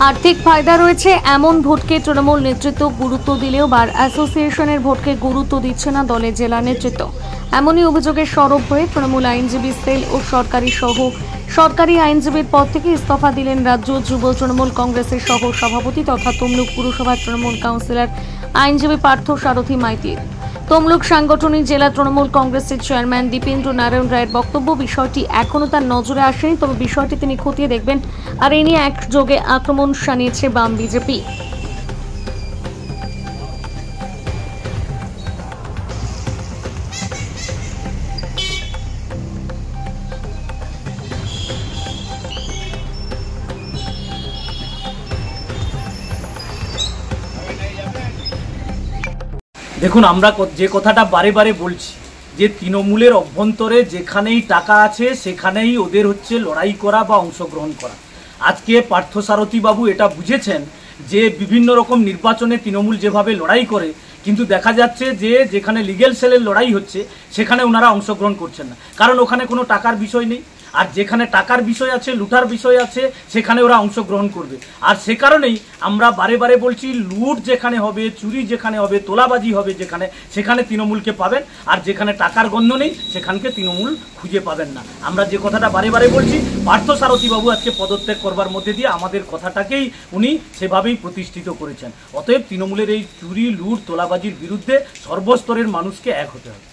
আর্থিক ফায়দা রয়েছে এমন ভোটকে তৃণমূল নেতৃত্ব গুরুত্ব দিলেও বার অ্যাসোসিয়েশনের ভোটকে গুরুত্ব দিচ্ছে না দলের জেলা নেতৃত্ব। এমনই অভিযোগের সরব হয়ে তৃণমূল আইনজীবী সেল ও সরকারি আইনজীবীর পদ থেকে ইস্তফা দিলেন রাজ্য যুব তৃণমূল কংগ্রেসের সহ সভাপতি তথা তমলুক পুরসভার তৃণমূল কাউন্সিলর আইনজীবী পার্থ সারথী মাইতি। তমলুক সাংগঠনিক জেলা তৃণমূল কংগ্রেসের চেয়ারম্যান দীপেন্দ্র নারায়ণ রায়ের বক্তব্য, বিষয়টি এখনও তার নজরে আসেনি, তবে বিষয়টি তিনি খতিয়ে দেখবেন। আর এ নিয়ে একযোগে আক্রমণ শানিয়েছে বাম বিজেপি। দেখুন, আমরা যে কথাটা বারে বারে বলছি যে তৃণমূলের অভ্যন্তরে যেখানেই টাকা আছে সেখানেই ওদের হচ্ছে লড়াই করা বা অংশগ্রহণ করা। আজকে পার্থসারথী বাবু এটা বুঝেছেন যে বিভিন্ন রকম নির্বাচনে তৃণমূল যেভাবে লড়াই করে, কিন্তু দেখা যাচ্ছে যে যেখানে লিগ্যাল সেলের লড়াই হচ্ছে সেখানে ওনারা অংশগ্রহণ করছেন না, কারণ ওখানে কোনো টাকার বিষয় নেই। আর যেখানে টাকার বিষয় আছে, লুটার বিষয় আছে, সেখানে ওরা অংশগ্রহণ করবে। আর সে কারণেই আমরা বারে বারে বলছি, লুট যেখানে হবে, চুরি যেখানে হবে, তোলাবাজি হবে যেখানে, সেখানে তৃণমূলকে পাবেন। আর যেখানে টাকার গন্ধ নেই সেখানকে তৃণমূল খুঁজে পাবেন না। আমরা যে কথাটা বারে বারে বলছি, পার্থসারথী বাবু আজকে পদত্যাগ করবার মধ্যে দিয়ে আমাদের কথাটাকেই উনি সেভাবেই প্রতিষ্ঠিত করেছেন। অতএব তৃণমূলের এই চুরি, লুট, তোলাবাজির বিরুদ্ধে সর্বস্তরের মানুষকে এক হতে হবে।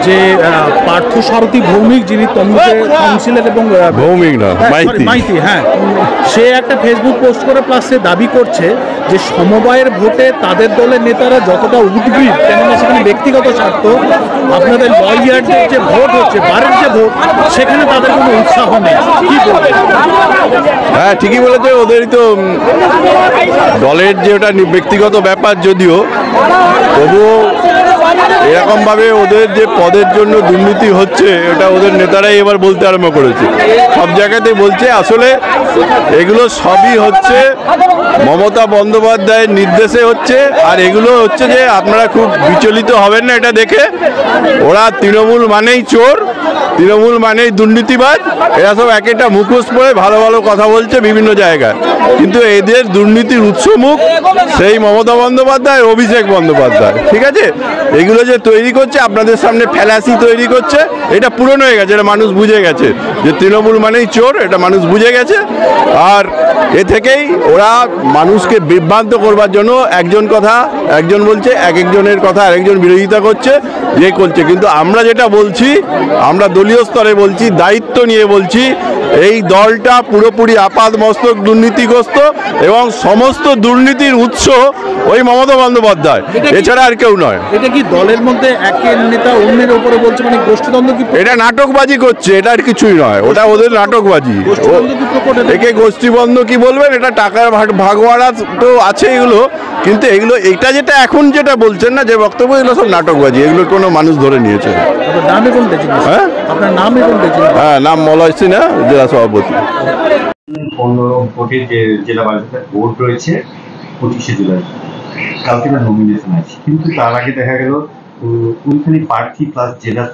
যে পার্থসারথী ভৌমিক, যিনি তমলুকের কাউন্সিলর এবং মাইতি, হ্যাঁ, সে একটা ফেসবুক পোস্ট করে প্লাস সে দাবি করছে যে সমবায়ের ভোটে তাদের দলের নেতারা যতটা উদ্গ্রীব, কেননা সেখানে ব্যক্তিগত স্বার্থ, আপনাদের লয়ারদের যে ভোট হচ্ছে, বারের যে ভোট, সেখানে তাদের কোনো উৎসাহ নেই। কি বলবেন? হ্যাঁ, ঠিকই বলেছে। ওদেরই তো দলের যে ওটা ব্যক্তিগত ব্যাপার, যদিও তবুও এরকম ভাবে ওদের যে পদের জন্য দুর্নীতি হচ্ছে, এটা ওদের নেতারাই এবার বলতে আরম্ভ করেছে। সব জায়গাতে বলছে আসলে এগুলো সবই হচ্ছে মমতা বন্দ্যোপাধ্যায়ের নির্দেশে হচ্ছে। আর এগুলো হচ্ছে যে আপনারা খুব বিচলিত হবেন না এটা দেখে, ওরা তৃণমূল মানেই চোর, তৃণমূল মানেই দুর্নীতিবাজ, এরা সব এক একটা মুখোশ পরে ভালো ভালো কথা বলছে বিভিন্ন জায়গায়, কিন্তু এদের দুর্নীতির উৎসমুখ সেই মমতা বন্দ্যোপাধ্যায়, অভিষেক বন্দ্যোপাধ্যায়। ঠিক আছে, এগুলো যে তৈরি করছে আপনাদের সামনে ফ্যালাসি তৈরি করছে, এটা পুরনো হয়ে গেছে, এটা মানুষ বুঝে গেছে যে তৃণমূল মানেই চোর, এটা মানুষ বুঝে গেছে। আর এ থেকেই ওরা মানুষকে বিভ্রান্ত করবার জন্য একজন বলছে, একজনের কথা আরেকজন বিরোধিতা করছে, যে করছে। কিন্তু আমরা যেটা বলছি, আমরা দলীয় স্তরে বলছি, দায়িত্ব নিয়ে বলছি, এই দলটা পুরোপুরি আপাদমস্তক দুর্নীতিগ্রস্ত এবং সমস্ত দুর্নীতির উৎস ওই মমতা বন্দ্যোপাধ্যায়, এছাড়া আর কেউ নয়। এটা কি দলের মধ্যে একের নেতা অন্যের উপরে বলছে, মানে গোষ্ঠীদ্বন্দ্ব? কি এটা নাটকবাজি করছে, এটা আর কিছুই নয়, ওটা ওদের নাটকবাজি। একে গোষ্ঠীবন্ধ কি বলবেন, এটা টাকার ভাগবাড়া তো আছে এগুলো, কিন্তু এগুলো এটা যেটা এখন যেটা বলছেন না, যে বক্তব্য, এগুলো সব নাটকবাজি, এগুলোর কোনো মানুষ ধরে নিয়েছে। হ্যাঁ, আপনার নাম? হ্যাঁ, নাম মলয় সিনহা, জেলা সভাপতি। 15 কোটি যে জেলা পরিষদের ভোট রয়েছে 25শে জুলাই, কালকে নমিনেশন আছে, কিন্তু তার আগে দেখা গেল ওইখানে প্রার্থী প্লাস জেলা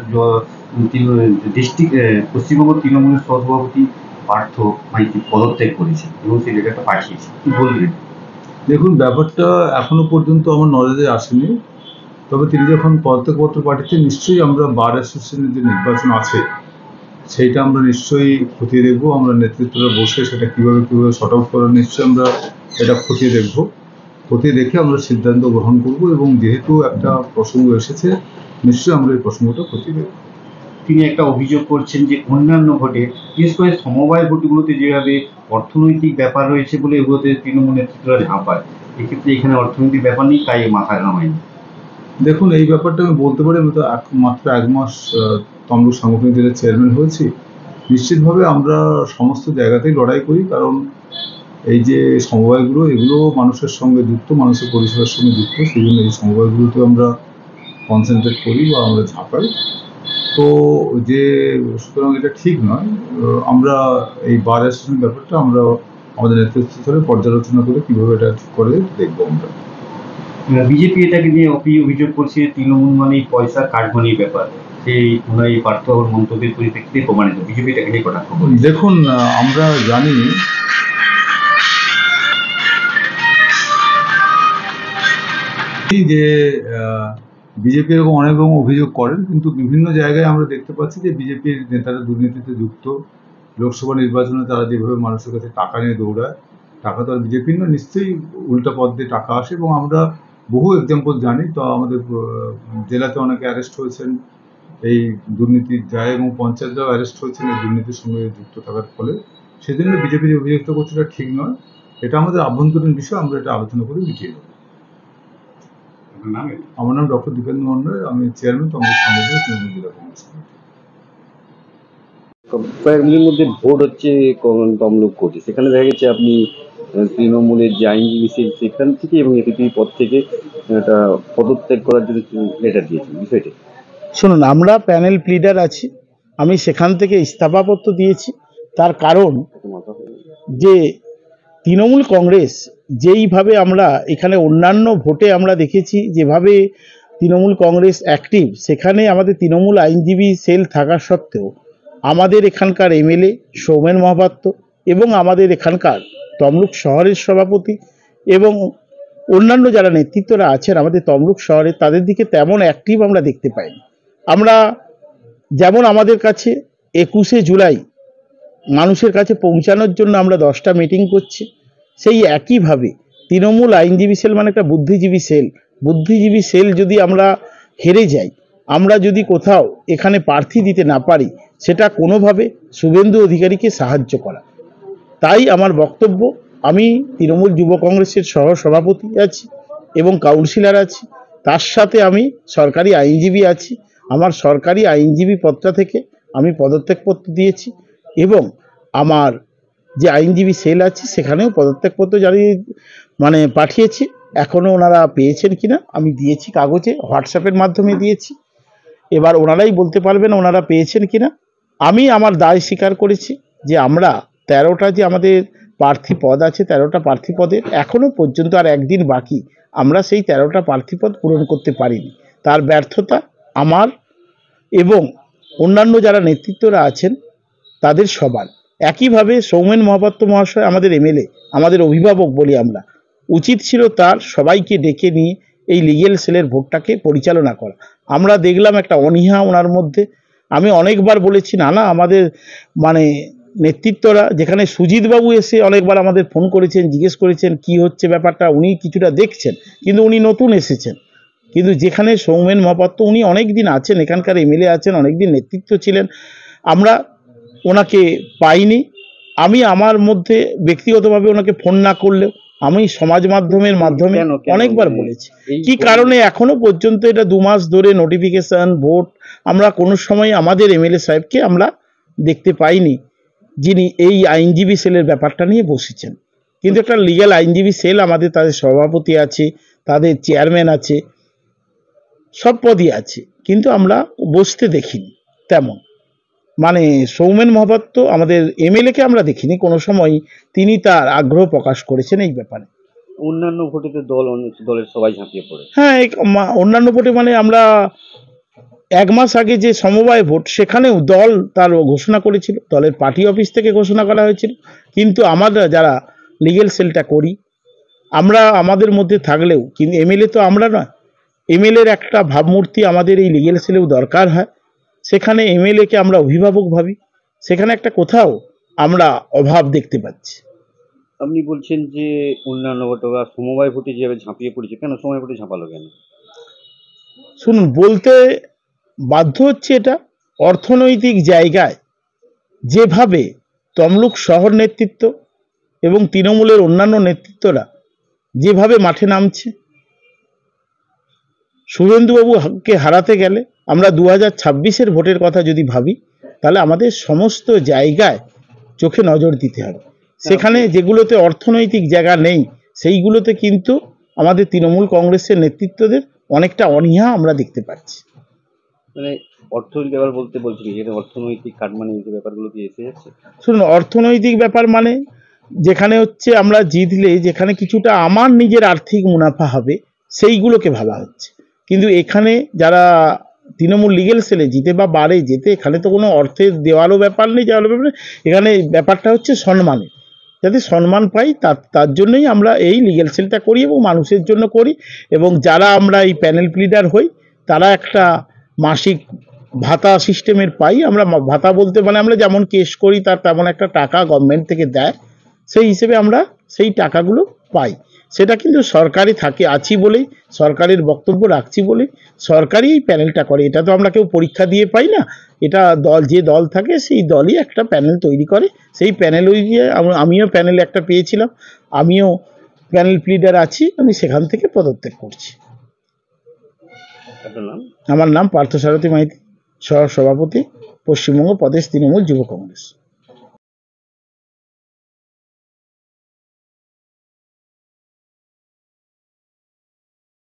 ডিস্ট্রিক্ট পশ্চিমবঙ্গ তৃণমূলের সভাপতি পার্থ মাইতি পদত্যাগ করেছে এবং সেই লেটারটা পাঠিয়েছে। কি বলবেন? দেখুন, ব্যাপারটা এখনো পর্যন্ত আমার নজরে আসেনি, তবে তিনি যখন পদত্যাগপত্র পাঠিয়েছেন, নিশ্চয়ই আমরা বার অ্যাসোসিয়েশনের যে নির্বাচন আছে সেইটা আমরা নিশ্চয়ই খতিয়ে দেখবো। আমরা নেতৃত্বরা বসে সেটা কীভাবে শর্ট আউট করার নিশ্চয়ই আমরা এটা খতিয়ে দেখবো। খতিয়ে দেখে আমরা সিদ্ধান্ত গ্রহণ করব, এবং যেহেতু একটা প্রসঙ্গ এসেছে, নিশ্চয়ই আমরা এই প্রসঙ্গটা খতিয়ে দেখব। তিনি একটা অভিযোগ করছেন যে অন্যান্য ভোটে, বিশেষ করে সমবায় ভোটগুলোতে যেভাবে অর্থনৈতিক ব্যাপার রয়েছে বলে এগুলোতে তৃণমূল নেতৃত্বরা ঝাঁপায়, এক্ষেত্রে এখানে অর্থনৈতিক ব্যাপার নেই, তাই মাথায় নামায়নি। দেখুন, এই ব্যাপারটা আমি বলতে পারি, আমি তো মাত্র 1 মাস তমলুক সাংগঠনিক জেলার চেয়ারম্যান হয়েছি। নিশ্চিতভাবে আমরা সমস্ত জায়গাতেই লড়াই করি, কারণ এই যে সমবায়গুলো, এগুলো মানুষের সঙ্গে যুক্ত, মানুষের পরিষেবার সঙ্গে যুক্ত, সেই জন্য এই সমবায়গুলোতে আমরা কনসেন্ট্রেট করি বা আমরা ঝাঁপাই। তো যে সুতরাং এটা ঠিক নয়। আমরা এই বার অ্যাসোসিয়েশন ব্যাপারটা আমরা আমাদের নেতৃত্ব স্তরে পর্যালোচনা করে কীভাবে এটা ঠিক করে দেখবো আমরা। বিজেপি এটাকে নিয়ে অভিযোগ করছে তৃণমূল মানেই পয়সা কাটমানির ব্যাপার, এই ওনার এই পার্থবাবুর মন্তব্যের পরিপ্রেক্ষিতে প্রমাণিত? বিজেপি এটাকে নিয়ে কটাক্ষ করে। দেখুন, আমরা জানি যে বিজেপি এরকম অনেক রকম অভিযোগ করেন, কিন্তু বিভিন্ন জায়গায় আমরা দেখতে পাচ্ছি যে বিজেপির নেতারা দুর্নীতিতে যুক্ত। লোকসভা নির্বাচনে তারা যেভাবে মানুষের কাছে টাকা নিয়ে দৌড়ায়, টাকা তো আর বিজেপির না, নিশ্চয়ই উল্টা পথ দিয়ে টাকা আসে। এবং আমরা বহু এক্সাম্পল জানি, তো আমাদের জেলাতে অনেকে অ্যারেস্ট হয়েছেন এই দুর্নীতির যায়, এবং পঞ্চায়েতরাও অ্যারেস্ট হয়েছেন এই দুর্নীতির সঙ্গে যুক্ত থাকার ফলে। সেজন্য বিজেপি যে অভিযুক্ত করছে এটা ঠিক নয়, এটা আমাদের আভ্যন্তরীণ বিষয়, আমরা এটা আলোচনা করে মিটিয়ে দেবো। আমার নাম ডক্টর দীপেন্দ্র মন্ডল, আমি চেয়ারম্যান তমলুক সাংগঠনিক তৃণমূল জেলা কংগ্রেস কমিটি। কয়েকদিনের মধ্যে ভোট হচ্ছে তমলুক কোর্টে, সেখানে দেখা গেছে আপনি তৃণমূলের যে আইনজীবী সেখান থেকে এবং এপিপি পদ থেকে একটা পদত্যাগ করার জন্য লেটার দিয়েছেন, বিষয়টা শুনুন, আমরা প্যানেল প্লিডার আছি, আমি সেখান থেকে ইস্তফাপত্র দিয়েছি। তার কারণ যে তৃণমূল কংগ্রেস যেইভাবে আমরা এখানে অন্যান্য ভোটে আমরা দেখেছি যেভাবে তৃণমূল কংগ্রেস অ্যাক্টিভ, সেখানে আমাদের তৃণমূল আইনজীবী সেল থাকা সত্ত্বেও আমাদের এখানকার এমএলএ সৌমেন মহাপাত্র এবং আমাদের এখানকার তমলুক শহরের সভাপতি এবং অন্যান্য যারা নেতৃত্বরা আছেন আমাদের তমলুক শহরে, তাদের দিকে তেমন অ্যাক্টিভ আমরা দেখতে পাইনি। আমরা যেমন আমাদের কাছে 21শে জুলাই মানুষের কাছে পৌঁছানোর জন্য আমরা 10টা মিটিং করছি, সেই একইভাবে তৃণমূল আইনজীবী সেল মানে একটা বুদ্ধিজীবী সেল যদি আমরা হেরে যাই, আমরা যদি কোথাও এখানে প্রার্থী দিতে না পারি, সেটা কোনোভাবে শুভেন্দু অধিকারীকে সাহায্য করা। তাই আমার বক্তব্য, আমি তৃণমূল যুব কংগ্রেসের সহ সভাপতি আছি এবং কাউন্সিলর আছি, তার সাথে আমি সরকারি আইনজীবী আছি। আমার সরকারি আইনজীবী পদটা থেকে আমি পদত্যাগপত্র দিয়েছি এবং আমার যে আইনজীবী সেল আছে সেখানেও পদত্যাগপত্র জানিয়ে পাঠিয়েছি। এখনও ওনারা পেয়েছেন কিনা, আমি দিয়েছি কাগজে, হোয়াটসঅ্যাপের মাধ্যমে দিয়েছি। এবার ওনারাই বলতে পারবেন ওনারা পেয়েছেন কিনা। আমি আমার দায় স্বীকার করেছি যে আমরা 13টা যে আমাদের প্রার্থী পদ আছে, 13টা প্রার্থী পদের এখনও পর্যন্ত আর একদিন বাকি, আমরা সেই 13টা প্রার্থী পদ পূরণ করতে পারিনি। তার ব্যর্থতা আমার এবং অন্যান্য যারা নেতৃত্বরা আছেন তাদের সবার। একইভাবে সৌমেন মহাপাত্র মহাশয় আমাদের এমএলএ, আমাদের অভিভাবক বলি আমরা, উচিত ছিল তার সবাইকে ডেকে নিয়ে এই লিগেল সেলের ভোটটাকে পরিচালনা করা। আমরা দেখলাম একটা অনীহা ওনার মধ্যে। আমি অনেকবার বলেছি না আমাদের নেতৃত্বরা, যেখানে সুজিতবাবু এসে অনেকবার আমাদের ফোন করেছেন, জিজ্ঞেস করেছেন কি হচ্ছে ব্যাপারটা, উনি কিছুটা দেখছেন, কিন্তু উনি নতুন এসেছেন। কিন্তু যেখানে সৌমেন মহাপাত্র উনি অনেক দিন আছেন, এখানকার এমএলএ আছেন, অনেক দিন নেতৃত্ব ছিলেন, আমরা ওনাকে পাইনি। আমি আমার মধ্যে ব্যক্তিগতভাবে ওনাকে ফোন না করলেও আমি সমাজ মাধ্যমের মাধ্যমে অনেকবার বলেছি কি কারণে এখনো পর্যন্ত এটা 2 মাস ধরে নোটিফিকেশন ভোট আমরা কোনো সময় আমাদের এমএলএ সাহেবকে আমরা দেখতে পাইনি, যিনি এই আইনজীবী সেলের ব্যাপারটা নিয়ে বসেছেন। কিন্তু একটা লিগ্যাল আইনজীবী সেল আমাদের, তাদের সভাপতি আছে, তাদের চেয়ারম্যান আছে, সব পদই আছে, কিন্তু আমরা বসতে দেখিনি তেমন। সৌমেন মহাপাত্র আমাদের এমএলএকে আমরা দেখিনি কোনো সময়, তিনি তার আগ্রহ প্রকাশ করেছেন এই ব্যাপারে। অন্যান্য ভোটেতে দলের সবাই ঝাঁপিয়ে পড়ে। হ্যাঁ, অন্যান্য ভোটে আমরা 1 মাস আগে যে সমবায় ভোট, সেখানেও দল তার ঘোষণা করেছিল, দলের পার্টি অফিস থেকে ঘোষণা করা হয়েছিল। কিন্তু আমরা যারা লিগেল সেলটা করি, আমরা আমাদের মধ্যে থাকলেও কিন্তু এমএলএ তো আমরা নয়, এমএলএর একটা ভাবমূর্তি আমাদের এই লিগেল সেলেও দরকার হয়। সেখানে এমএলএকে আমরা অভিভাবক ভাবি, সেখানে একটা কোথাও আমরা অভাব দেখতে পাচ্ছি। আপনি বলছেন যে অন্যান্য ভোটে বা সমবায় ভোটে যেভাবে ঝাঁপিয়ে পড়েছে, কেন সমবায় ভোটে ঝাঁপালো কেন? শুনুন, বলতে বাধ্য হচ্ছে, এটা অর্থনৈতিক জায়গায় যেভাবে তমলুক শহর নেতৃত্ব এবং তৃণমূলের অন্যান্য নেতৃত্বরা যেভাবে মাঠে নামছে, শুভেন্দুবাবুকে হারাতে গেলে আমরা 2026-এর ভোটের কথা যদি ভাবি, তাহলে আমাদের সমস্ত জায়গায় চোখে নজর দিতে হবে। সেখানে যেগুলোতে অর্থনৈতিক জায়গা নেই, সেইগুলোতে কিন্তু আমাদের তৃণমূল কংগ্রেসের নেতৃত্বদের অনেকটা অনীহা আমরা দেখতে পাচ্ছি। অর্থনৈতিক ব্যাপার বলতে বলছি, যেটা অর্থনৈতিক কাটমানি এই ব্যাপারগুলো কি এসে যাচ্ছে? শুনুন, অর্থনৈতিক ব্যাপার যেখানে হচ্ছে আমরা জিতলে যেখানে কিছুটা আমার নিজের আর্থিক মুনাফা হবে, সেইগুলোকে ভাবা হচ্ছে। কিন্তু এখানে যারা তৃণমূল লিগেল সেলে জিতে বা বারে যেতে এখানে তো কোনো অর্থের দেওয়ারও ব্যাপার নেই, যাওয়ারও ব্যাপার নেই। এখানে ব্যাপারটা হচ্ছে সম্মানের, যাতে সম্মান পাই তার জন্যই আমরা এই লিগেল সেলটা করি এবং মানুষের জন্য করি। এবং যারা আমরা এই প্যানেল প্লিডার হই তারা একটা মাসিক ভাতা সিস্টেমের পাই। আমরা ভাতা বলতে মানে আমরা যেমন কেস করি তার তেমন একটা টাকা গভর্নমেন্ট থেকে দেয়, সেই হিসেবে আমরা সেই টাকাগুলো পাই। সেটা কিন্তু সরকারি আছি বলেই, সরকারের বক্তব্য রাখছি বলেই সরকারই এই প্যানেলটা করে। এটা তো আমরা কেউ পরীক্ষা দিয়ে পাই না, এটা যে দল থাকে সেই দলই একটা প্যানেল তৈরি করে। সেই প্যানেল আমিও প্যানেলে একটা পেয়েছিলাম, আমিও প্যানেল প্লিডার আছি, আমি সেখান থেকে পদত্যাগ করছি। আমার নাম পার্থসারথী মাইতি, সহ সভাপতি, পশ্চিমবঙ্গ প্রদেশ তৃণমূল যুব কংগ্রেস।